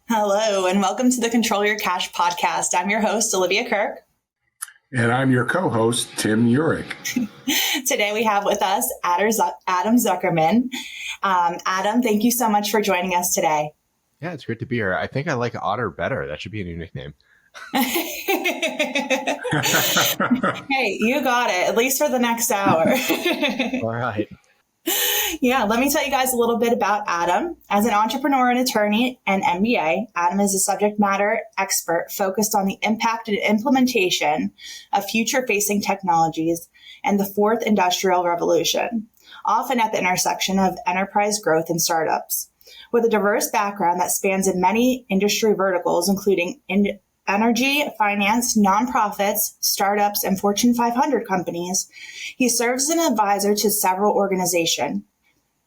Hello, and welcome to the Control Your Cash podcast. I'm your host, Olivia Kirk. And I'm your co-host, Tim Urich. Today we have with us Adam Zuckerman. Adam, thank you so much for joining us today. Yeah, it's great to be here. I think I like Otter better. That should be a new nickname. Hey, you got it, at least for the next hour. All right. Yeah, let me tell you guys a little bit about Adam. As an entrepreneur and attorney and MBA, Adam is a subject matter expert focused on the impact and implementation of future-facing technologies and the fourth industrial revolution, often at the intersection of enterprise growth and startups. With a diverse background that spans in many industry verticals, including energy, finance, nonprofits, startups, and Fortune 500 companies, he serves as an advisor to several organizations,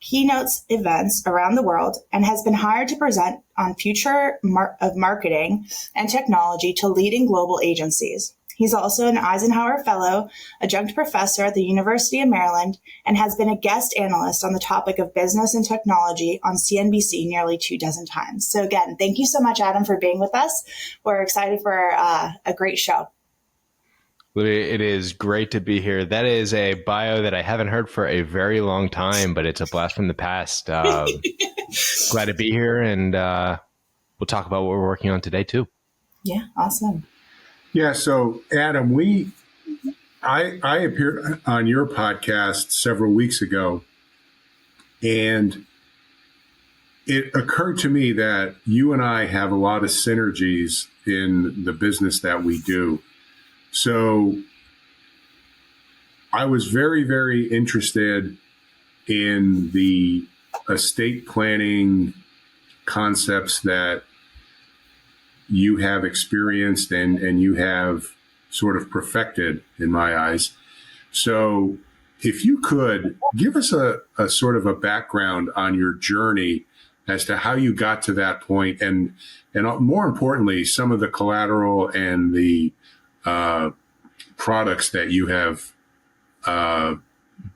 keynotes events around the world, and has been hired to present on future of marketing and technology to leading global agencies. He's also an Eisenhower Fellow, adjunct professor at the University of Maryland, and has been a guest analyst on the topic of business and technology on CNBC nearly 24 times. So again, thank you so much, Adam, for being with us. We're excited for a great show. It is great to be here. That is a bio that I haven't heard for a very long time, but it's a blast from the past. Glad to be here, and we'll talk about what we're working on today, too. Yeah, awesome. Yeah, so Adam, I appeared on your podcast several weeks ago, and it occurred to me that you and I have a lot of synergies in the business that we do. So I was very, very interested in the estate planning concepts that you have experienced and you have sort of perfected in my eyes. So if you could give us a sort of a background on your journey as to how you got to that point, and more importantly, some of the collateral and the products that you have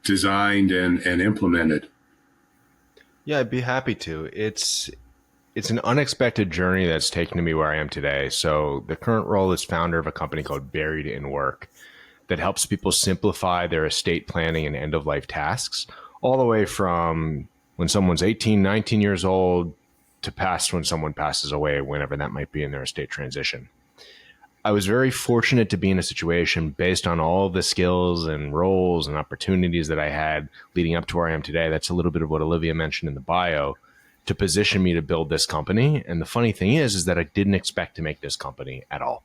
designed and implemented. Yeah, I'd be happy to. It's an unexpected journey that's taken me where I am today. So the current role is founder of a company called Buried in Work that helps people simplify their estate planning and end-of-life tasks, all the way from when someone's 18, 19 years old to past when someone passes away, whenever that might be in their estate transition. I was very fortunate to be in a situation based on all the skills and roles and opportunities that I had leading up to where I am today. That's a little bit of what Olivia mentioned in the bio, to position me to build this company. And the funny thing is that I didn't expect to make this company at all.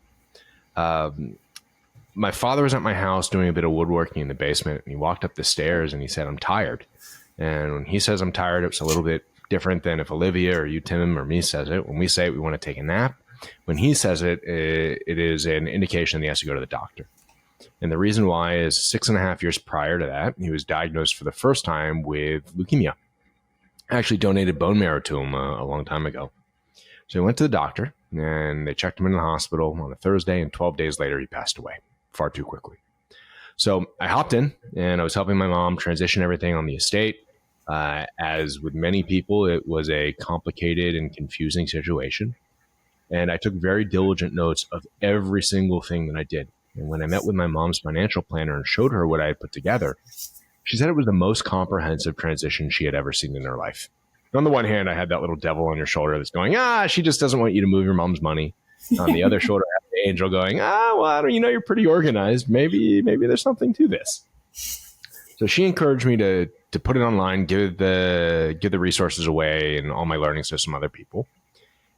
My father was at my house doing a bit of woodworking in the basement, and he walked up the stairs and he said, "I'm tired." And when he says I'm tired, it's a little bit different than if Olivia or you, Tim, or me says it. When we say it, we want to take a nap. When he says it, it is an indication that he has to go to the doctor. And the reason why is 6.5 years prior to that, he was diagnosed for the first time with leukemia. I actually donated bone marrow to him a long time ago. So he went to the doctor, and they checked him in the hospital on a Thursday, and 12 days later, he passed away far too quickly. So I hopped in, and I was helping my mom transition everything on the estate. As with many people, it was a complicated and confusing situation. And I took very diligent notes of every single thing that I did. And when I met with my mom's financial planner and showed her what I had put together, she said it was the most comprehensive transition she had ever seen in her life. On the one hand, I had that little devil on your shoulder that's going, she just doesn't want you to move your mom's money. On the other shoulder, I had the angel going, well, you're pretty organized. Maybe there's something to this. So she encouraged me to put it online, give the resources away and all my learnings to some other people.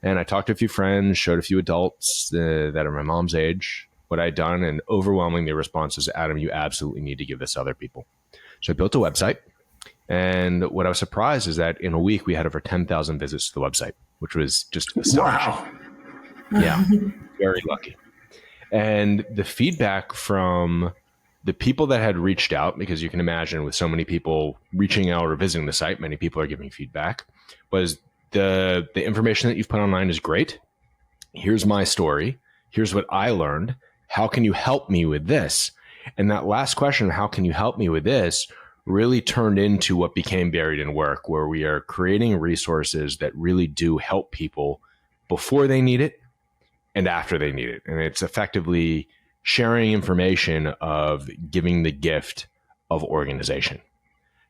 And I talked to a few friends, showed a few adults that are my mom's age, what I'd done, and overwhelmingly the response was, "Adam, you absolutely need to give this to other people." So I built a website. And what I was surprised is that in a week, we had over 10,000 visits to the website, which was just astonishing. Wow. Yeah, very lucky. And the feedback from the people that had reached out, because you can imagine with so many people reaching out or visiting the site, many people are giving feedback, was the information that you've put online is great. Here's my story. Here's what I learned. How can you help me with this? And that last question, how can you help me with this, really turned into what became Buried in Work, where we are creating resources that really do help people before they need it and after they need it. And it's effectively sharing information of giving the gift of organization.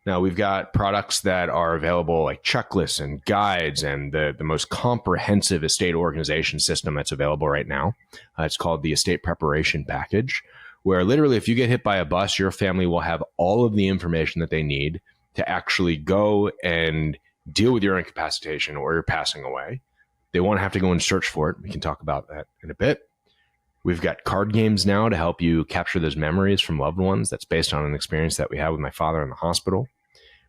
Now, we've got products that are available like checklists and guides and the most comprehensive estate organization system that's available right now. It's called the Estate Preparation Package, where literally if you get hit by a bus, your family will have all of the information that they need to actually go and deal with your incapacitation or your passing away. They won't have to go and search for it. We can talk about that in a bit. We've got card games now to help you capture those memories from loved ones. That's based on an experience that we had with my father in the hospital.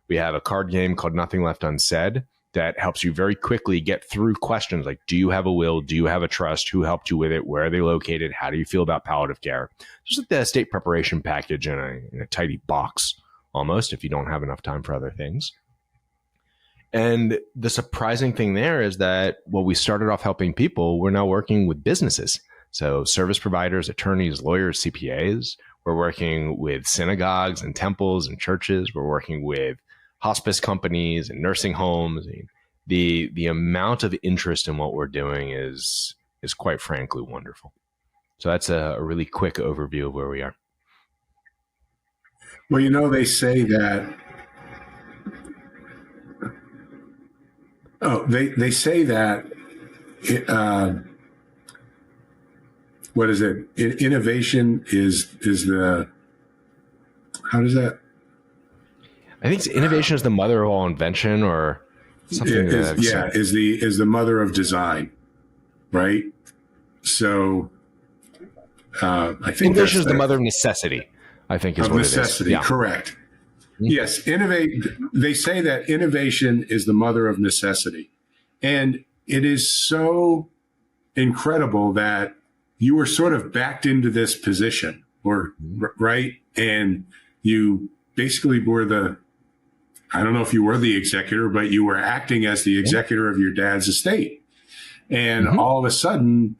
We have a card game called Nothing Left Unsaid that helps you very quickly get through questions like, do you have a will? Do you have a trust? Who helped you with it? Where are they located? How do you feel about palliative care? Just like the estate preparation package in a tidy box, almost, if you don't have enough time for other things. And the surprising thing there is that while we started off helping people, we're now working with businesses. So service providers, attorneys, lawyers, CPAs. We're working with synagogues and temples and churches. We're working with hospice companies and nursing homes. The amount of interest in what we're doing is quite frankly wonderful. So that's a really quick overview of where we are. Well, they say that. They say that. What is it? Innovation is the. How does that? I think innovation is the mother of all invention, or something. Is the mother of design, right? So, I think innovation is the mother of necessity. I think is what necessity. It is. Yeah. Correct. Yes, innovate. They say that innovation is the mother of necessity, and it is so incredible that you were sort of backed into this position, right? And you basically were I don't know if you were the executor, but you were acting as the executor of your dad's estate. And all of a sudden,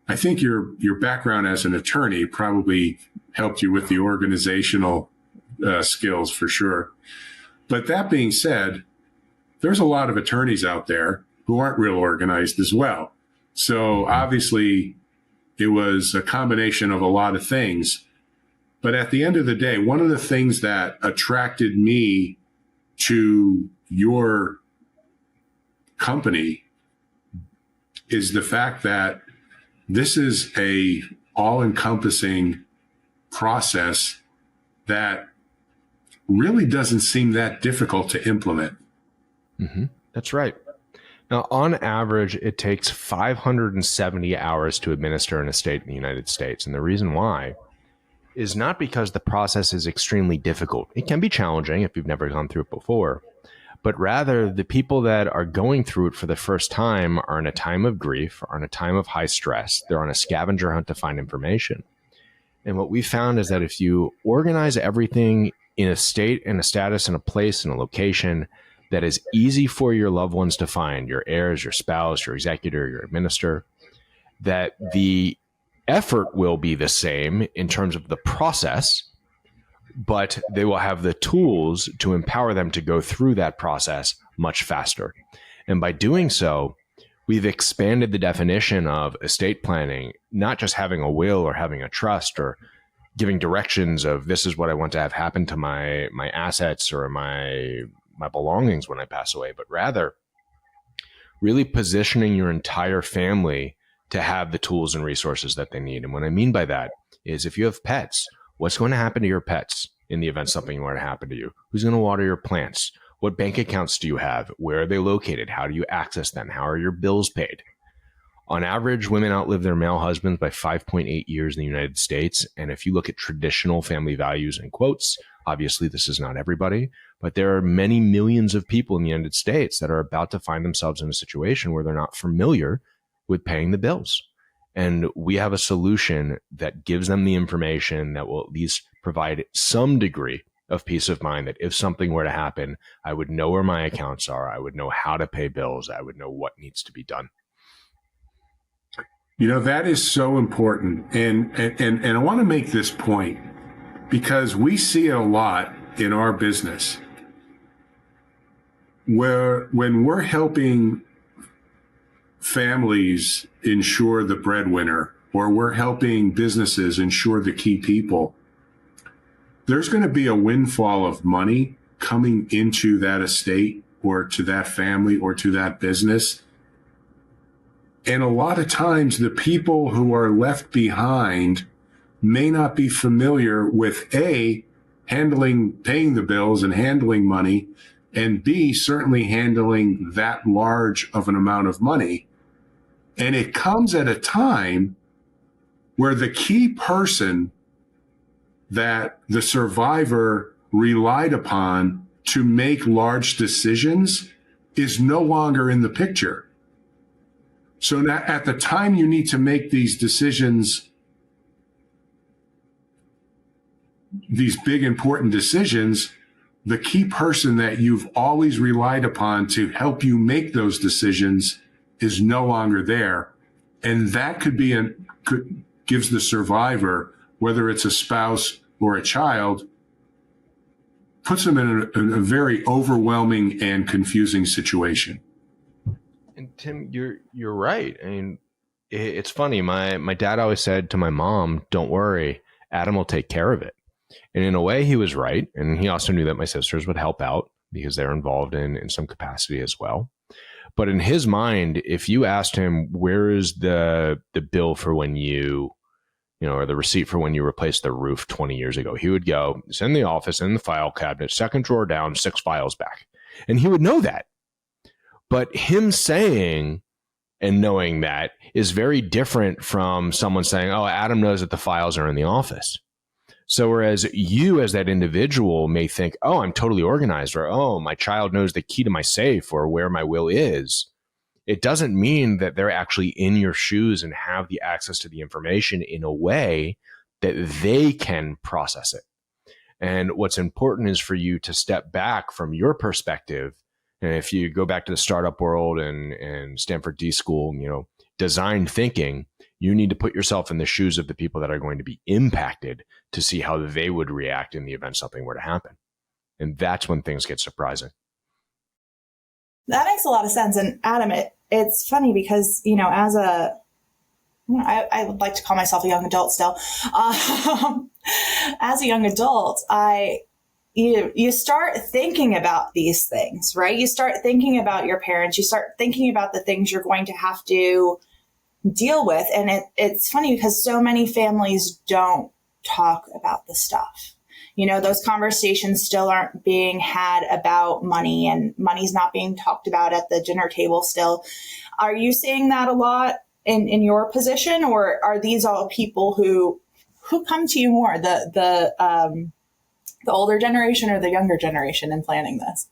I think your background as an attorney probably helped you with the organizational skills for sure. But that being said, there's a lot of attorneys out there who aren't real organized as well. So obviously, it was a combination of a lot of things. But at the end of the day, one of the things that attracted me to your company is the fact that this is a all-encompassing process that really doesn't seem that difficult to implement. Mm-hmm. That's right. Now, on average, it takes 570 hours to administer an estate in the United States. And the reason why is not because the process is extremely difficult. It can be challenging if you've never gone through it before, but rather the people that are going through it for the first time are in a time of grief, are in a time of high stress. They're on a scavenger hunt to find information. And what we found is that if you organize everything in a state and a status and a place and a location that is easy for your loved ones to find, your heirs, your spouse, your executor, your administrator, that the effort will be the same in terms of the process, but they will have the tools to empower them to go through that process much faster. And by doing so, we've expanded the definition of estate planning, not just having a will or having a trust or giving directions of this is what I want to have happen to my assets or my belongings when I pass away, but rather really positioning your entire family to have the tools and resources that they need. And what I mean by that is if you have pets, what's going to happen to your pets in the event something were to happen to you? Who's going to water your plants? What bank accounts do you have? Where are they located? How do you access them? How are your bills paid? On average, women outlive their male husbands by 5.8 years in the United States. And if you look at traditional family values and quotes, obviously this is not everybody, but there are many millions of people in the United States that are about to find themselves in a situation where they're not familiar with paying the bills. And we have a solution that gives them the information that will at least provide some degree of peace of mind that if something were to happen, I would know where my accounts are. I would know how to pay bills. I would know what needs to be done. That is so important. And I want to make this point because we see it a lot in our business where when we're helping families insure the breadwinner, or we're helping businesses insure the key people, there's going to be a windfall of money coming into that estate or to that family or to that business. And a lot of times the people who are left behind may not be familiar with A, handling, paying the bills and handling money, and B, certainly handling that large of an amount of money. And it comes at a time where the key person that the survivor relied upon to make large decisions is no longer in the picture. So now at the time you need to make these decisions, these big important decisions, the key person that you've always relied upon to help you make those decisions is no longer there. And that gives the survivor, whether it's a spouse or a child, puts them in a very overwhelming and confusing situation. And Tim, you're right. I mean, it's funny. My dad always said to my mom, "Don't worry, Adam will take care of it." And in a way, he was right. And he also knew that my sisters would help out because they're involved in some capacity as well. But in his mind, if you asked him, where is the bill for when or the receipt for when you replaced the roof 20 years ago, he would go, it's in the office, in the file cabinet, second drawer down, 6 files back. And he would know that. But him saying and knowing that is very different from someone saying, oh, Adam knows that the files are in the office. So whereas you as that individual may think, oh, I'm totally organized, or, oh, my child knows the key to my safe or where my will is, it doesn't mean that they're actually in your shoes and have the access to the information in a way that they can process it. And what's important is for you to step back from your perspective. And if you go back to the startup world and Stanford D School, design thinking, you need to put yourself in the shoes of the people that are going to be impacted to see how they would react in the event something were to happen. And that's when things get surprising. That makes a lot of sense. And Adam, it's funny because, as I would like to call myself a young adult still. As a young adult, you start thinking about these things, right? You start thinking about your parents. You start thinking about the things you're going to have to deal with. And it's funny because so many families don't talk about the stuff. Those conversations still aren't being had about money, and money's not being talked about at the dinner table still. Are you seeing that a lot in your position, or are these all people who come to you more, the older generation or the younger generation in planning this?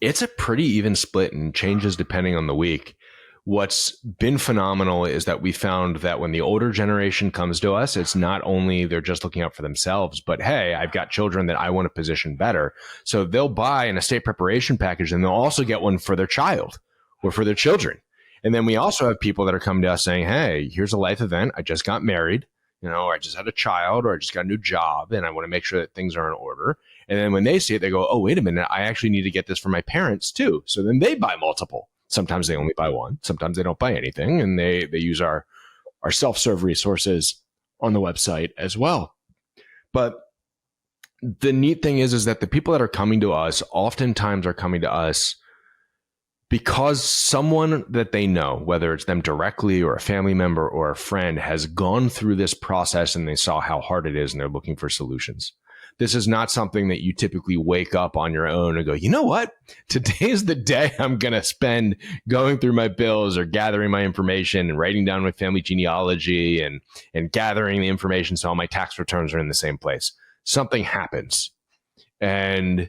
It's a pretty even split and changes depending on the week. What's been phenomenal is that we found that when the older generation comes to us, it's not only they're just looking out for themselves, but hey, I've got children that I want to position better. So they'll buy an estate preparation package and they'll also get one for their child or for their children. And then we also have people that are coming to us saying, hey, here's a life event. I just got married, or I just had a child, or I just got a new job, and I want to make sure that things are in order. And then when they see it, they go, oh, wait a minute, I actually need to get this for my parents too. So then they buy multiple. Sometimes they only buy one. Sometimes they don't buy anything, and they use our self-serve resources on the website as well. But the neat thing is that the people that are coming to us oftentimes are coming to us because someone that they know, whether it's them directly or a family member or a friend, has gone through this process and they saw how hard it is and they're looking for solutions. This is not something that you typically wake up on your own and go, you know what? Today's the day I'm going to spend going through my bills or gathering my information and writing down my family genealogy and gathering the information so all my tax returns are in the same place. Something happens. And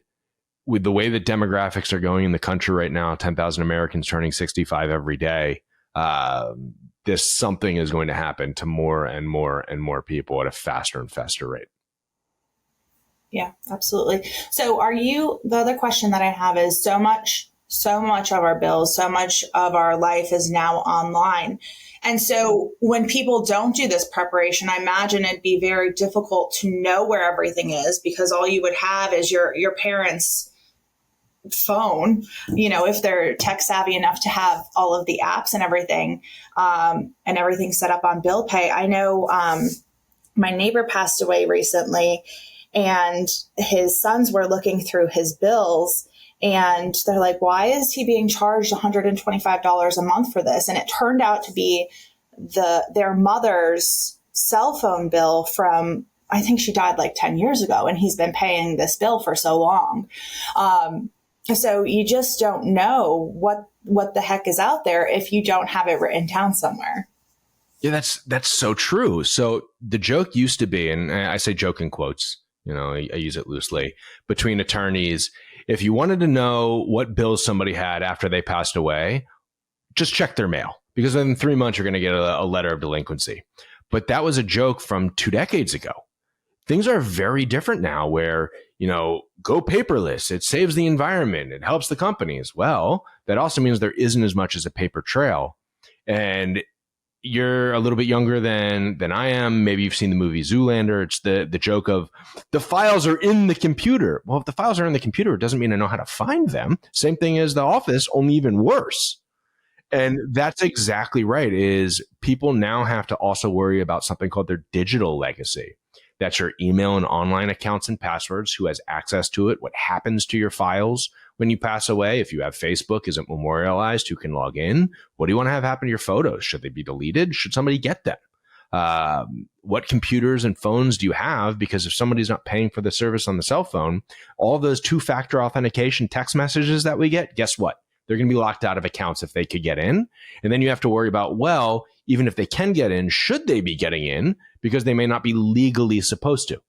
with the way that demographics are going in the country right now, 10,000 Americans turning 65 every day, this something is going to happen to more and more and more people at a faster and faster rate. Yeah, absolutely. So the other question that I have is so much of our bills, so much of our life is now online. And so when people don't do this preparation, I imagine it'd be very difficult to know where everything is, because all you would have is your parents' phone, if they're tech savvy enough to have all of the apps and everything set up on bill pay. I know my neighbor passed away recently, and his sons were looking through his bills, and they're like, why is he being charged $125 a month for this? And it turned out to be their mother's cell phone bill from, I think she died like 10 years ago, and he's been paying this bill for so long. So you just don't know what the heck is out there if you don't have it written down somewhere. Yeah, that's so true. So the joke used to be, and I say joke in quotes, I use it loosely, between attorneys, if you wanted to know what bills somebody had after they passed away, just check their mail, because within 3 months, you're going to get a letter of delinquency. But that was a joke from 2 decades ago. Things are very different now where, go paperless. It saves the environment. It helps the companies. Well, that also means there isn't as much as a paper trail. And you're a little bit younger than I am. Maybe you've seen the movie Zoolander. It's the joke of the files are in the computer. Well, if the files are in the computer, it doesn't mean I know how to find them. Same thing as the office, only even worse. And that's exactly right, is people now have to also worry about something called their digital legacy. That's your email and online accounts and passwords, who has access to it, what happens to your files when you pass away. If you have Facebook, is it memorialized? Who can log in? What do you want to have happen to your photos? Should they be deleted? Should somebody get them? What computers and phones do you have? Because if somebody's not paying for the service on the cell phone, all those two-factor authentication text messages that we get, guess what? They're going to be locked out of accounts if they could get in. And then you have to worry about, well, even if they can get in, should they be getting in? Because they may not be legally supposed to.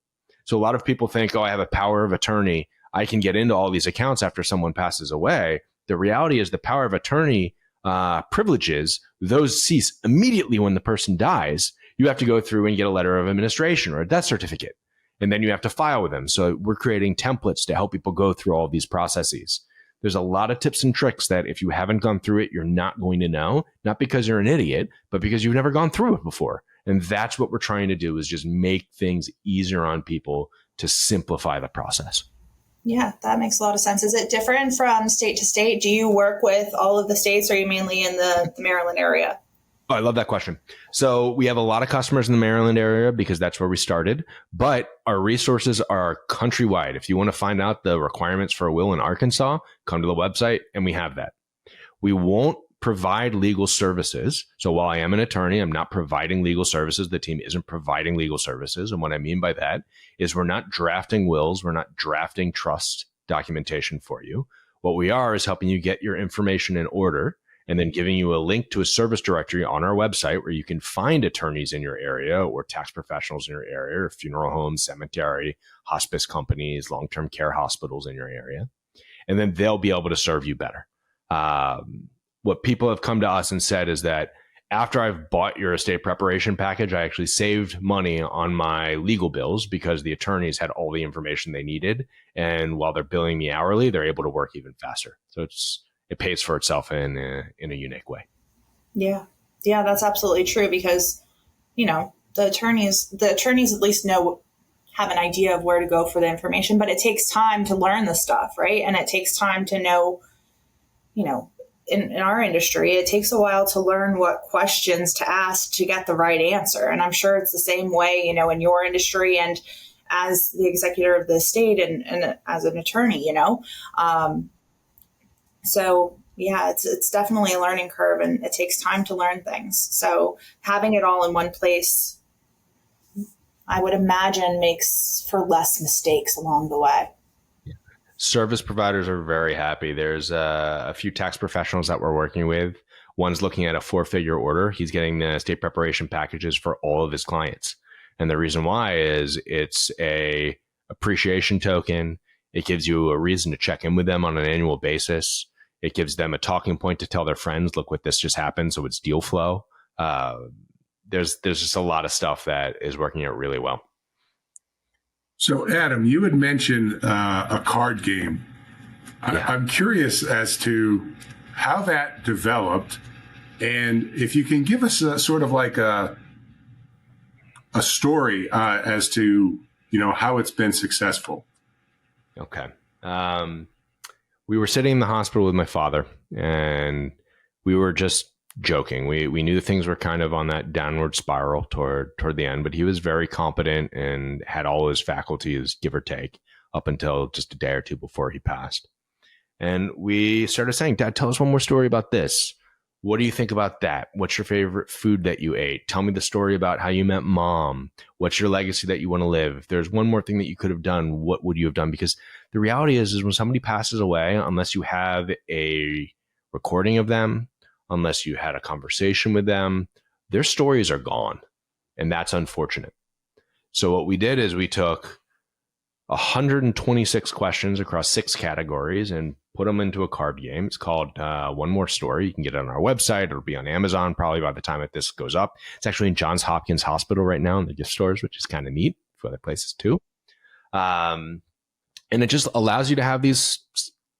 So a lot of people think, I have a power of attorney. I can get into all these accounts after someone passes away. The reality is the power of attorney privileges, those cease immediately when the person dies. You have to go through and get a letter of administration or a death certificate. And then you have to file with them. So we're creating templates to help people go through all these processes. There's a lot of tips and tricks that if you haven't gone through it, you're not going to know, not because you're an idiot, but because you've never gone through it before. And that's what we're trying to do, is just make things easier on people to simplify the process. Yeah, that makes a lot of sense. Is it different from state to state? Do you work with all of the states, or are you mainly in the Maryland area? Oh, I love that question. So we have a lot of customers in the Maryland area because that's where we started, but our resources are countrywide. If you want to find out the requirements for a will in Arkansas, come to the website and we have that. We won't provide legal services. So while I am an attorney, I'm not providing legal services. The team isn't providing legal services. And what I mean by that is we're not drafting wills. We're not drafting trust documentation for you. What we are is helping you get your information in order, and then giving you a link to a service directory on our website where you can find attorneys in your area or tax professionals in your area, or funeral homes, cemetery, hospice companies, long-term care hospitals in your area. And then they'll be able to serve you better. What people have come to us and said is that after I've bought your estate preparation package, I actually saved money on my legal bills because the attorneys had all the information they needed. And while they're billing me hourly, they're able to work even faster. So it pays for itself in a unique way. Yeah, that's absolutely true, because, the attorneys at least have an idea of where to go for the information, but it takes time to learn the stuff, right? And it takes time to know, in our industry, it takes a while to learn what questions to ask to get the right answer. And I'm sure it's the same way, in your industry and as the executor of the estate and as an attorney, So yeah, it's definitely a learning curve, and it takes time to learn things. So having it all in one place, I would imagine, makes for less mistakes along the way. Service providers are very happy. There's a few tax professionals that we're working with. One's looking at a 4-figure order. He's getting the estate preparation packages for all of his clients. And the reason why is it's a appreciation token. It gives you a reason to check in with them on an annual basis. It gives them a talking point to tell their friends, look what this just happened. So it's deal flow. There's just a lot of stuff that is working out really well. So, Adam, you had mentioned a card game. Yeah. I'm curious as to how that developed, and if you can give us a sort of like a story as to how it's been successful. Okay. we were sitting in the hospital with my father, and we were just joking. We knew things were kind of on that downward spiral toward the end, but he was very competent and had all his faculties, give or take, up until just a day or two before he passed. And we started saying, Dad, tell us one more story about this. What do you think about that? What's your favorite food that you ate? Tell me the story about how you met Mom. What's your legacy that you want to live? If there's one more thing that you could have done, what would you have done? Because the reality is when somebody passes away, unless you have a recording of them, unless you had a conversation with them, their stories are gone. And that's unfortunate. So what we did is we took 126 questions across 6 categories and put them into a card game. It's called One More Story. You can get it on our website. It'll be on Amazon probably by the time that this goes up. It's actually in Johns Hopkins Hospital right now in the gift stores, which is kind of neat for other places too. And it just allows you to have these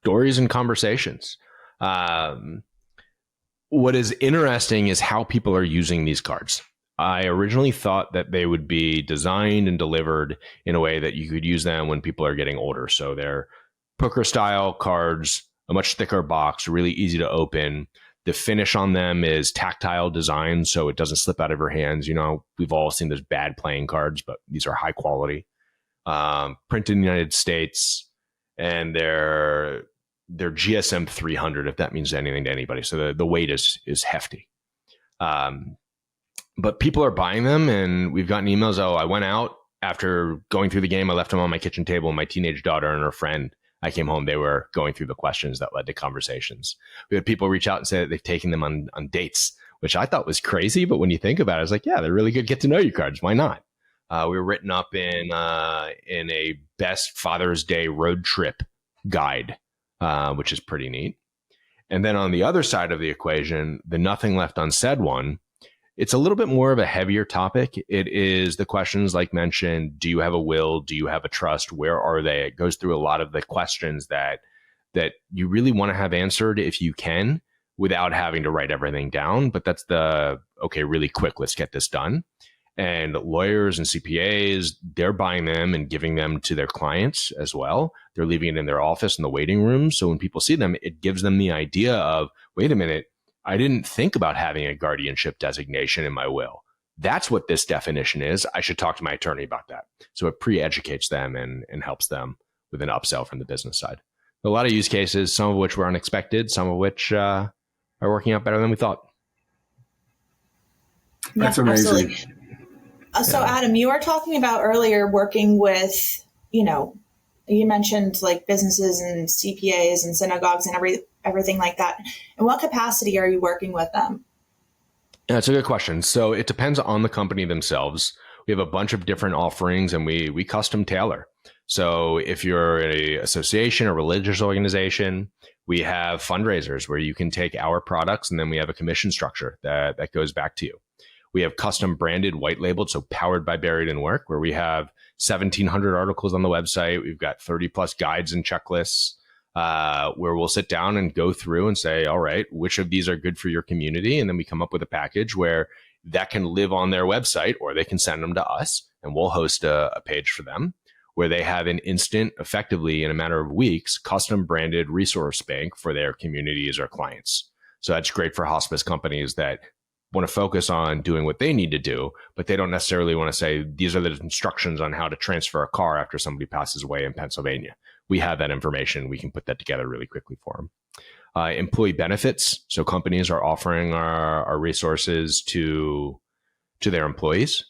stories and conversations. What is interesting is how people are using these cards. I originally thought that they would be designed and delivered in a way that you could use them when people are getting older. So they're poker style cards, a much thicker box, really easy to open. The finish on them is tactile design, so it doesn't slip out of your hands. You know, we've all seen those bad playing cards, but these are high quality. Printed in the United States, and they're GSM 300, if that means anything to anybody. So the weight is hefty. But people are buying them, and we've gotten emails. Oh, I went out after going through the game. I left them on my kitchen table. My teenage daughter and her friend, I came home. They were going through the questions that led to conversations. We had people reach out and say that they've taken them on dates, which I thought was crazy. But when you think about it, I was like, yeah, they're really good get to know you cards. Why not? We were written up in a best Father's Day road trip guide, which is pretty neat. And then on the other side of the equation, the Nothing Left Unsaid one, it's a little bit more of a heavier topic. It is the questions like mentioned, do you have a will? Do you have a trust? Where are they? It goes through a lot of the questions that you really want to have answered if you can without having to write everything down. But that's okay, really quick, let's get this done. And lawyers and CPAs, they're buying them and giving them to their clients as well. They're leaving it in their office in the waiting room. So when people see them, it gives them the idea of, wait a minute, I didn't think about having a guardianship designation in my will. That's what this definition is. I should talk to my attorney about that. So it pre-educates them and helps them with an upsell from the business side. A lot of use cases, some of which were unexpected, some of which are working out better than we thought. That's amazing. Absolutely. So Adam, you were talking about earlier working with, you mentioned like businesses and CPAs and synagogues and everything like that. In what capacity are you working with them? That's a good question. So it depends on the company themselves. We have a bunch of different offerings and we custom tailor. So if you're an association, a religious organization, we have fundraisers where you can take our products and then we have a commission structure that goes back to you. We have custom branded, white labeled, so powered by Buried in Work, where we have 1,700 articles on the website. We've got 30 plus guides and checklists where we'll sit down and go through and say, all right, which of these are good for your community? And then we come up with a package where that can live on their website, or they can send them to us and we'll host a page for them where they have an instant, effectively in a matter of weeks, custom branded resource bank for their communities or clients. So that's great for hospice companies that want to focus on doing what they need to do, but they don't necessarily want to say, these are the instructions on how to transfer a car after somebody passes away in Pennsylvania. We have that information. We can put that together really quickly for them. Employee benefits. So companies are offering our resources to their employees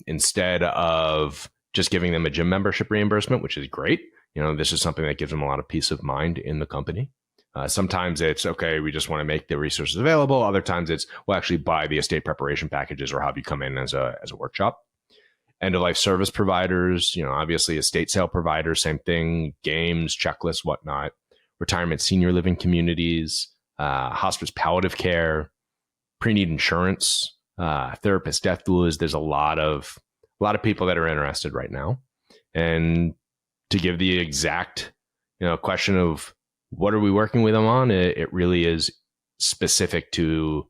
instead of just giving them a gym membership reimbursement, which is great. This is something that gives them a lot of peace of mind in the company. Sometimes it's, okay, we just want to make the resources available. Other times it's, we'll actually buy the estate preparation packages or have you come in as a workshop. End-of-life service providers, obviously estate sale providers, same thing, games, checklists, whatnot. Retirement senior living communities, hospice palliative care, pre-need insurance, therapists, death doulas. There's a lot of people that are interested right now. And to give the exact, question of, what are we working with them on? It really is specific to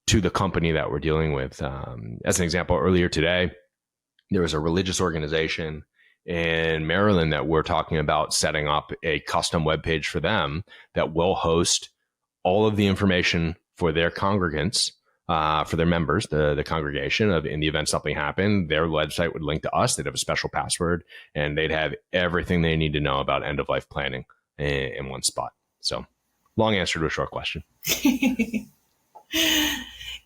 the company that we're dealing with. As an example, earlier today, there was a religious organization in Maryland that we're talking about setting up a custom webpage for them that will host all of the information for their congregants, for their members, the congregation of in the event something happened, their website would link to us. They'd have a special password and they'd have everything they need to know about end of life planning in one spot. So long answer to a short question.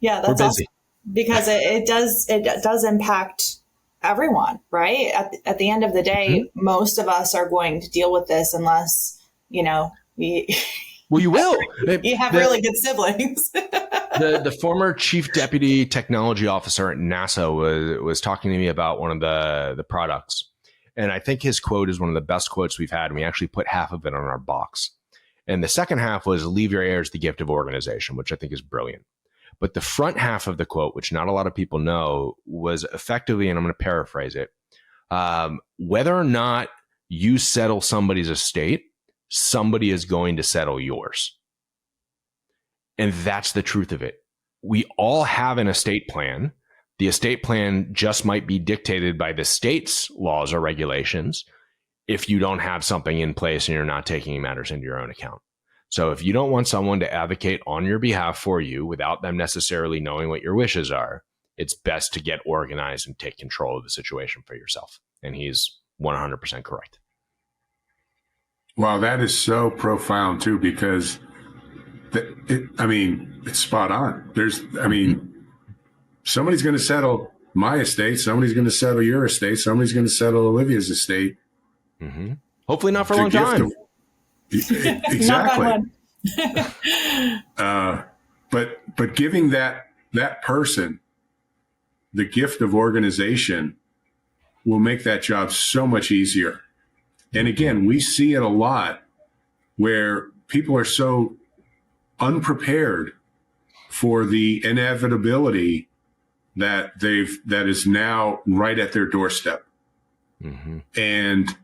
Yeah, that's awesome because it does impact everyone, right? At the end of the day, most of us are going to deal with this unless, well, you will. You have really good siblings. The former chief deputy technology officer at NASA was talking to me about one of the products. And I think his quote is one of the best quotes we've had. And we actually put half of it on our box. And the second half was leave your heirs the gift of organization, which I think is brilliant. But the front half of the quote, which not a lot of people know, was effectively, and I'm going to paraphrase it, whether or not you settle somebody's estate, somebody is going to settle yours. And that's the truth of it. We all have an estate plan. The estate plan just might be dictated by the state's laws or regulations if you don't have something in place and you're not taking matters into your own account. So if you don't want someone to advocate on your behalf for you without them necessarily knowing what your wishes are, it's best to get organized and take control of the situation for yourself. And he's 100% correct. Wow, that is so profound too, because it's spot on. Somebody's going to settle my estate. Somebody's going to settle your estate. Somebody's going to settle Olivia's estate. Mm-hmm. Hopefully not for a long time. Exactly. But giving that person the gift of organization will make that job so much easier. And again, we see it a lot where people are so unprepared for the inevitability that is now right at their doorstep. Mm-hmm. And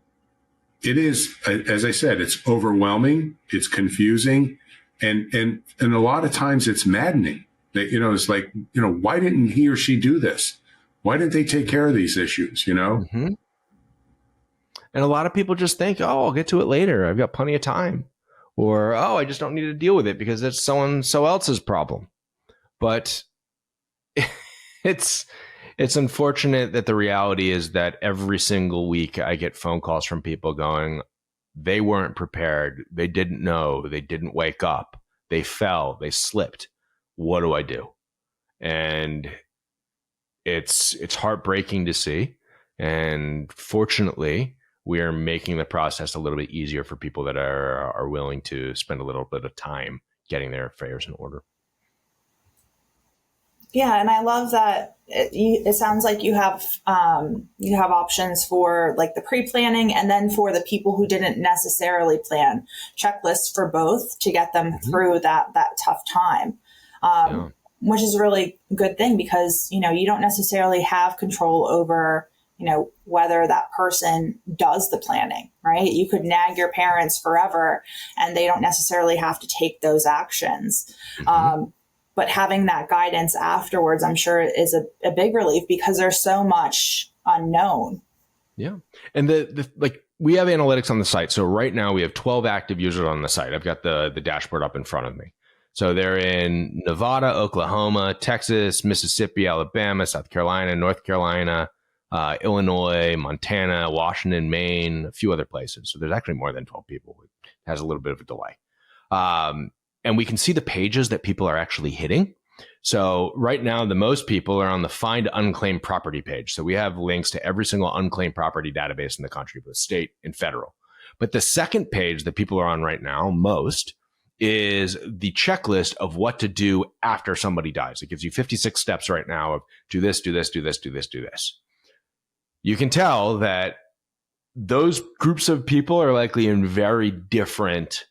it is, as I said, it's overwhelming, it's confusing, and a lot of times it's maddening. That, it's like, why didn't he or she do this? Why didn't they take care of these issues, Mm-hmm. And a lot of people just think, oh, I'll get to it later. I've got plenty of time. Or, oh, I just don't need to deal with it because it's so else's problem. But it's unfortunate that the reality is that every single week I get phone calls from people going, they weren't prepared. They didn't know. They didn't wake up. They fell. They slipped. What do I do? And it's heartbreaking to see. And fortunately, we are making the process a little bit easier for people that are willing to spend a little bit of time getting their affairs in order. Yeah, and I love that it sounds like you have options for like the pre-planning and then for the people who didn't necessarily plan, checklists for both to get them mm-hmm. through that tough time, which is a really good thing because, you don't necessarily have control over whether that person does the planning, right? You could nag your parents forever and they don't necessarily have to take those actions. Mm-hmm. But having that guidance afterwards, I'm sure is a big relief because there's so much unknown. Yeah. And we have analytics on the site. So right now we have 12 active users on the site. I've got the dashboard up in front of me. So they're in Nevada, Oklahoma, Texas, Mississippi, Alabama, South Carolina, North Carolina, Illinois, Montana, Washington, Maine, a few other places. So there's actually more than 12 people. It has a little bit of a delay. And we can see the pages that people are actually hitting. So right now, the most people are on the Find Unclaimed Property page. So we have links to every single unclaimed property database in the country, both state and federal. But the second page that people are on right now, most, is the checklist of what to do after somebody dies. It gives you 56 steps right now of do this, do this, do this, do this, do this. You can tell that those groups of people are likely in very different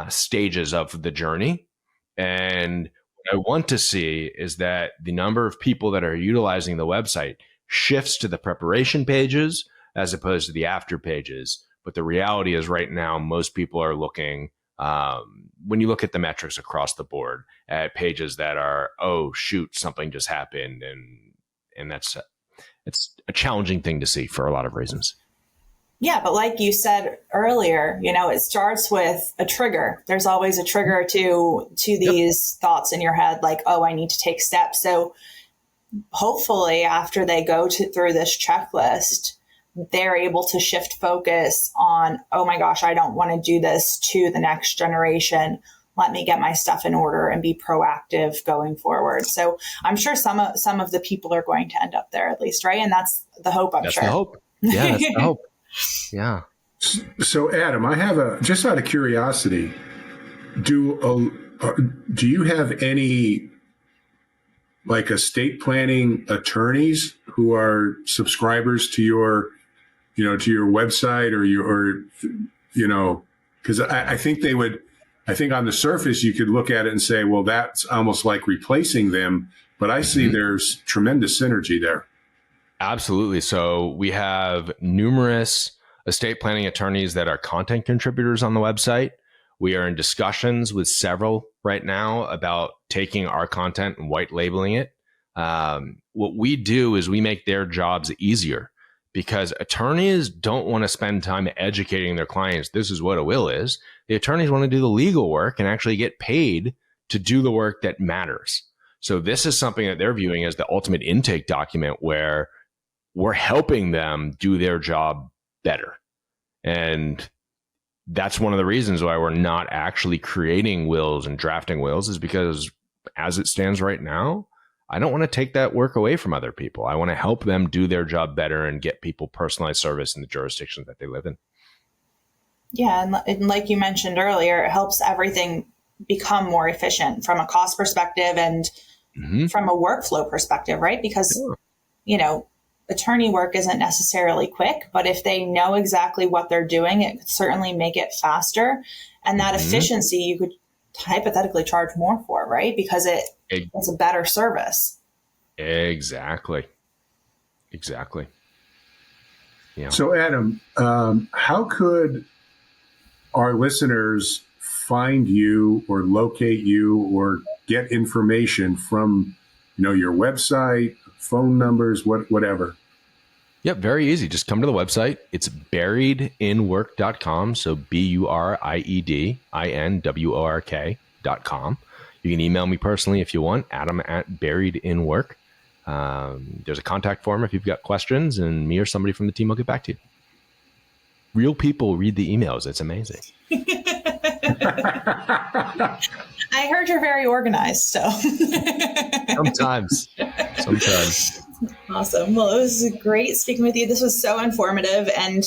stages of the journey. And what I want to see is that the number of people that are utilizing the website shifts to the preparation pages as opposed to the after pages. But the reality is right now, most people are looking, when you look at the metrics across the board, at pages that are, oh, shoot, something just happened. And it's a challenging thing to see for a lot of reasons. Yeah, but like you said earlier, it starts with a trigger. There's always a trigger to these thoughts in your head, like, oh, I need to take steps. So hopefully after they go through this checklist, they're able to shift focus on, oh my gosh, I don't want to do this to the next generation. Let me get my stuff in order and be proactive going forward. So I'm sure some of the people are going to end up there at least, right? And that's the hope, I'm sure. That's the hope. Yeah, that's the hope. Yeah. So Adam, I have just out of curiosity, do you have any like estate planning attorneys who are subscribers to your, to your website because I think they would, I think on the surface you could look at it and say, well, that's almost like replacing them. But I see there's tremendous synergy there. Absolutely. So we have numerous estate planning attorneys that are content contributors on the website. We are in discussions with several right now about taking our content and white labeling it. What we do is we make their jobs easier because attorneys don't want to spend time educating their clients. This is what a will is. The attorneys want to do the legal work and actually get paid to do the work that matters. So this is something that they're viewing as the ultimate intake document where we're helping them do their job better. And that's one of the reasons why we're not actually creating wills and drafting wills is because as it stands right now, I don't want to take that work away from other people. I want to help them do their job better and get people personalized service in the jurisdictions that they live in. Yeah. And like you mentioned earlier, it helps everything become more efficient from a cost perspective and from a workflow perspective, right? Because, attorney work isn't necessarily quick, but if they know exactly what they're doing, it could certainly make it faster. And that efficiency you could hypothetically charge more for, right? Because it's a better service. Exactly. Yeah. So Adam, how could our listeners find you or locate you or get information from, your website, phone numbers, whatever? Yep, very easy. Just come to the website. It's buriedinwork.com. So buriedinwork.com. You can email me personally if you want, Adam@buriedinwork. There's a contact form if you've got questions, and me or somebody from the team will get back to you. Real people read the emails. It's amazing. I heard you're very organized, so. Sometimes. Awesome. Well, it was great speaking with you. This was so informative. And,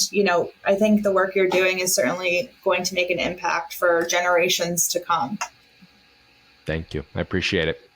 I think the work you're doing is certainly going to make an impact for generations to come. Thank you. I appreciate it.